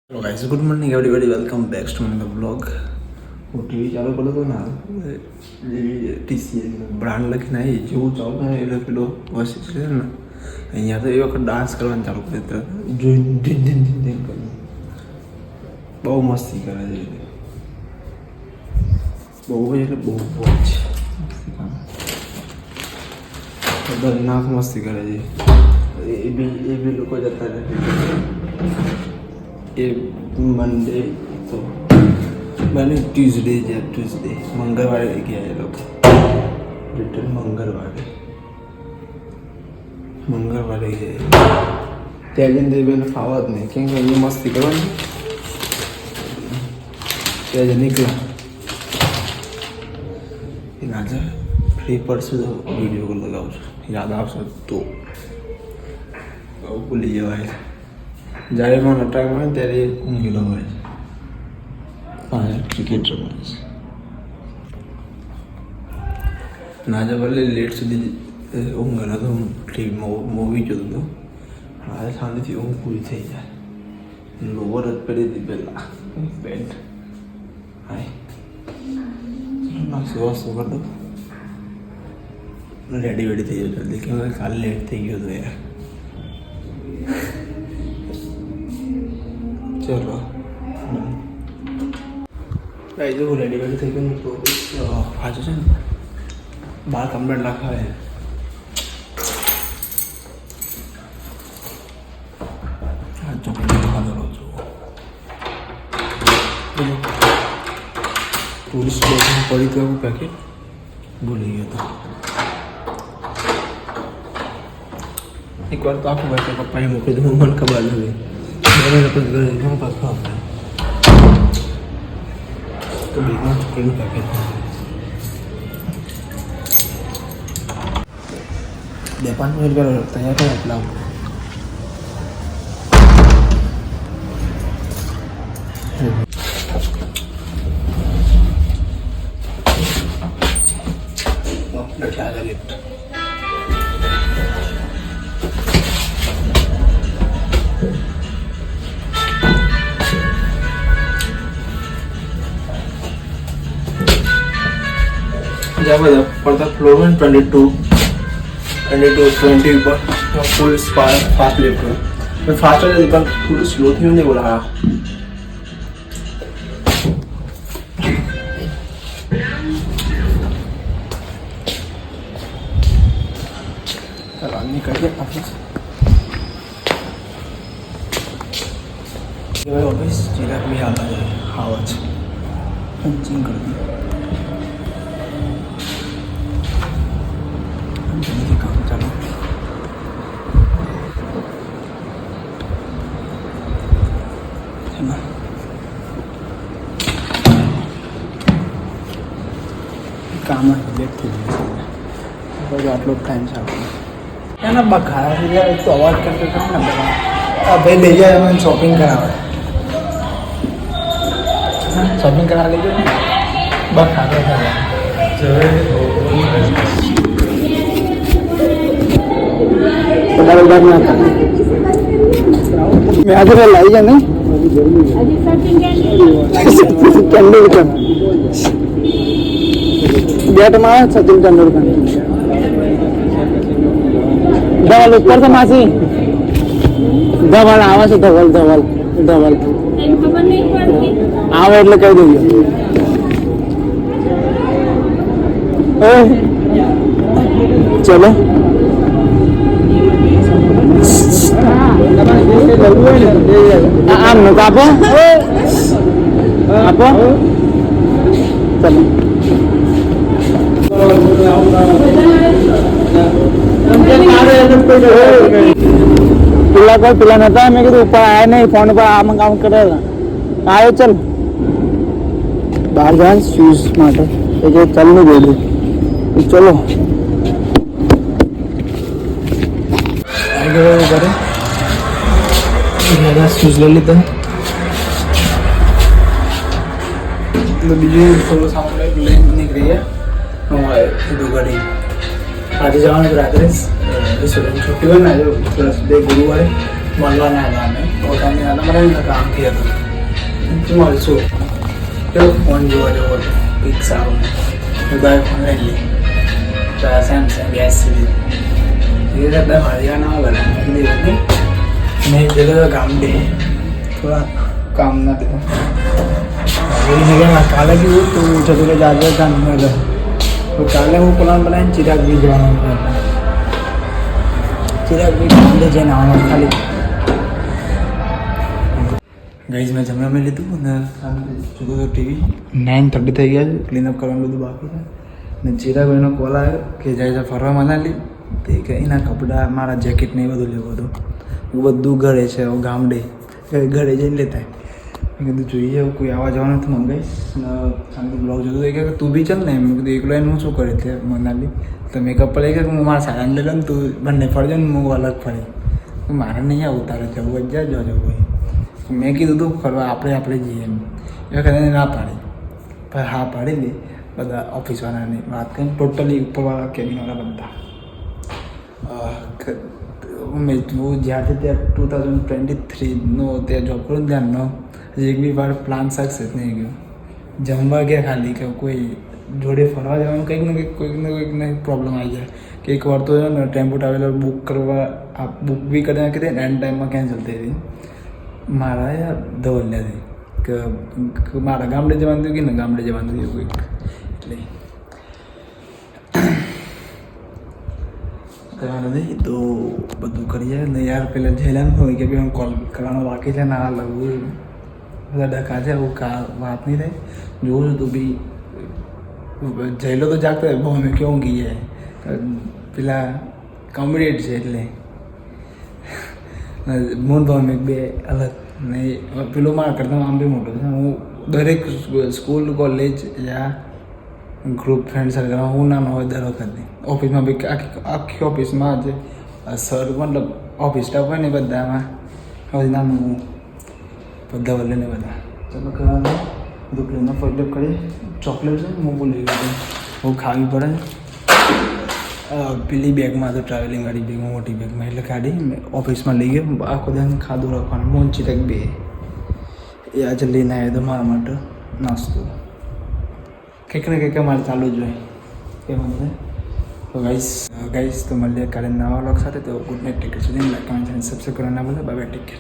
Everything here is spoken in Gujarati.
Hello guys, good morning everybody, welcome back to my blog. वो टीवी ચાલુ કરો તો ના જે ટીસીએસ બ્રાન્ડ લખીને આવી જેવું ચાલુ થાય એટલે પેલો વસી છે ને અહીંયા તો એ વખત ડાન્સ કરવાનું ચાલુ કરી દીધું. બહુ મસ્તી કરે છે, બહુ એટલે બહુ જ ખતરનાક મસ્તી કરે છે. એ બી લોકો જતા રહે. ये मंडे तो मैंने ट्यूसडे मंगलवार गया ये लोग रिटर्न मंगलवार गया त्या दिन बेन फावत नहीं क्योंकि ये मस्ती करो त्या निकला आज फ्री परसों वीडियो को लगाओ याद आ तो भूली जवाय જ્યારે મને ટાઈમ હોય ત્યારે ઊંઘેલો હોય છે. ક્રિકેટ રમે છે ના જ ભલે લેટ સુધી ઊંઘેલો તો હું મૂવી જોતો હતો. મારે શાંતિથી ઊંઘ પૂરી થઈ જાય. લોવર જ પહેરી હતી પહેલાં પેન્ટ. હાય નાસ્તો વાસ્તો કરી દો, રેડી વેડી થઈ જાય જલ્દી, કેમ કાલે લેટ થઈ ગયો હતો યાર. चलो भाई जो रेडी वेडी થઈ ગયું તો આજે છે ને બાર કમ્પ્લીટ લખાવે. આ ચોકલેટ ખાધો છું ટુરિસ્ટ બેગમાં પડી ગયું પેકેટ ભૂલી ગયો હતો. એકવાર તો આખું ભાઈ પપ્પાએ મૂકી દીધું, મને ખબર નથી. तो बेगमा चॉकलेट पैकेट 2-5 मिनट का तैयार कर अपना क्या गिफ्ट जब पर द फ्लोर में 22-20 पर फुल फास्ट लिफ्ट में मैं फास्ट वाले पर फुल स्लो थी मैंने बोला रानी करके ऑफिस ऑफिस चिराग में आता है आवाज पंचिंग कर दी. काम चालू है ना. काम लेट થઈ ગયું છે આટલો ટાઈમ ચાલુ એના બખાડા થઈ જાય તો અવાજ કરતો હતો ને બધા આ ભાઈ લઈ જાય મને શોપિંગ કરાવે. શોપિંગ કરાવી લેજો ને બખાડા થાય मैं आज लाई जाने तेंदुलकर बैट मारा सचिन तेंदुलकर धवल ऊपर से मासी धवल आवा से धवल धवल धवल आवे એટલે કહી દેજો. चलो આમ નતો આપો આપો ચલો પેલા નતા મેં કીધું ઉપર આયા નહીં ફોન પર આમ કામ કરે આવ્યો. ચલ બહાર જાય શૂઝ માટે એ કે ચલ નહીં બોલ્યું. ચલો करे शूज ले लेते हैं तो बीजू थोड़ा सामान निकली है दो गाड़ी आज जवान रात रेस्टोरेंट छुट्टी बना जो प्लस डे गुरुवार મળવા ના હતા અમે પોતાની મને કામથી હતું મળશું તો ફોન જોવા જેવો હતો કંઈક સારું ભાઈ ફોન લઈ લે તો સેમસંગ S3 એ બધા મારી ના આવે મેં જગ્યા ગામડે થોડા કામ ના લીધા એ જગ્યામાં કાલે કેવું તો જતું જાજર ગામમાં ગયો તો કાલે હું પ્લાન બનાવીને ચિરાગ બી જવાનું હતો ચિરાગ બી ગામડે જઈને આવવાનું ખાલી ગાઈઝ મેં જમવા મેં લીધું અને જોતો તો ટીવી 9:30 થઈ ગયા છે ક્લીનઅપ કરવાનું બધું બાકી છે ને ચિરાગભાઈનો કોલ આવ્યો કે જાય ફરવા મનાલી તે કે એના કપડાં મારા જેકેટ ને એ બધું લેવું હતું બધું ઘરે છે ગામડે ઘરે જઈને લેતા મેં કીધું જોઈએ કોઈ આવવા જવાનું તો મંગાવીશ શાંતિ બ્લોગ જોતો કે તું બી ચાલ ને મેં કીધું એકલો એને હું શું કરે છે મનાલી તો મેકઅપ પર કે હું મારા સારાને લઈ લઉં તું બંને ફરજો ને હું અલગ ફરી મારે નહીં આવું તારે જવું જ જાય જો કોઈ મેં કીધું તું ફરવા આપણે જઈએ એમ એ વખતે ના પાડી પણ હા પાડી દે બધા ઓફિસવાળાની વાત કરીને ટોટલી ઉપરવાળા કેબિનવાળા બધા મેં હું જ્યારથી ત્યાં 2023નો ત્યાં જોબ કરું ત્યારનો હજી એક બી વાર પ્લાન સક્સેસ નહીં ગયો જમવા ગયા ખાલી કે કોઈ જોડે ફરવા જવાનું કંઈક ને કંઈક પ્રોબ્લેમ આવી જાય કે એક વાર તો ને ટેમ્પો ટ્રાવેલર બુક કરવા બુક બી કરી નાખી હતી એન્ડ ટાઈમમાં કેન્સલ થઈ હતી મારા યાર ધવલ્યાથી કે મારા ગામડે જવાનું થયું કે ને ગામડે જવાનું થયું કોઈક એટલે કરવાનું નહીં તો બધું કરી જાય ને યાર પહેલાં જયલાને હોય કે ભાઈ હું કોલ કરવાનો બાકી છે ના લગવું બધા ડકા છે એવું વાત નહીં થાય જોઉં છું તું બી જયલો તો જાગતો હોય બહુ અમે કેવું ગઈ જાય પેલા કોમ્યુનિટ છે એટલે મોહન ભાવ બે અલગ નહીં પેલો મારા કરતાં આમ બી મોટો છે હું દરેક સ્કૂલ કોલેજ યા ગ્રુપ ફ્રેન્ડ સર્કલમાં હું નાનો હોય દર વખતે ઓફિસમાં બી આખી ઓફિસમાં જ સર મતલબ ઓફિસ સ્ટાફ હોય ને બધામાં હવે નાનું હું બધા વલ્લે ને બધા ચાલો કરવાનું બધું ક્લીનઅપ ફોટઅપ કરી ચોકલેટ છે હું બોલી ગયું હું ખાવી પડે પેલી બેગમાં તો ટ્રાવેલિંગવાળી બેગમાં મોટી બેગમાં એટલે કાઢી મેં ઓફિસમાં લઈ ગયો આખો દિવસ ખાધું રાખવાનું મોંચી તક બે એ આજે લઈને આવ્યો તો મારા માટે નાસ્તો કંઈક ને કંઈક મારે ચાલુ જ હોય એ મને તો ગાઈસ તો મળીએ કાલે નવા વ્લોગ સાથે તો ગુડ નાઇટ ટેક કેર સુધી લાઈક કમેન્ટ અને સબસ્ક્રાઈબ કરવાના ભૂલો બાય બાય ટેક કેર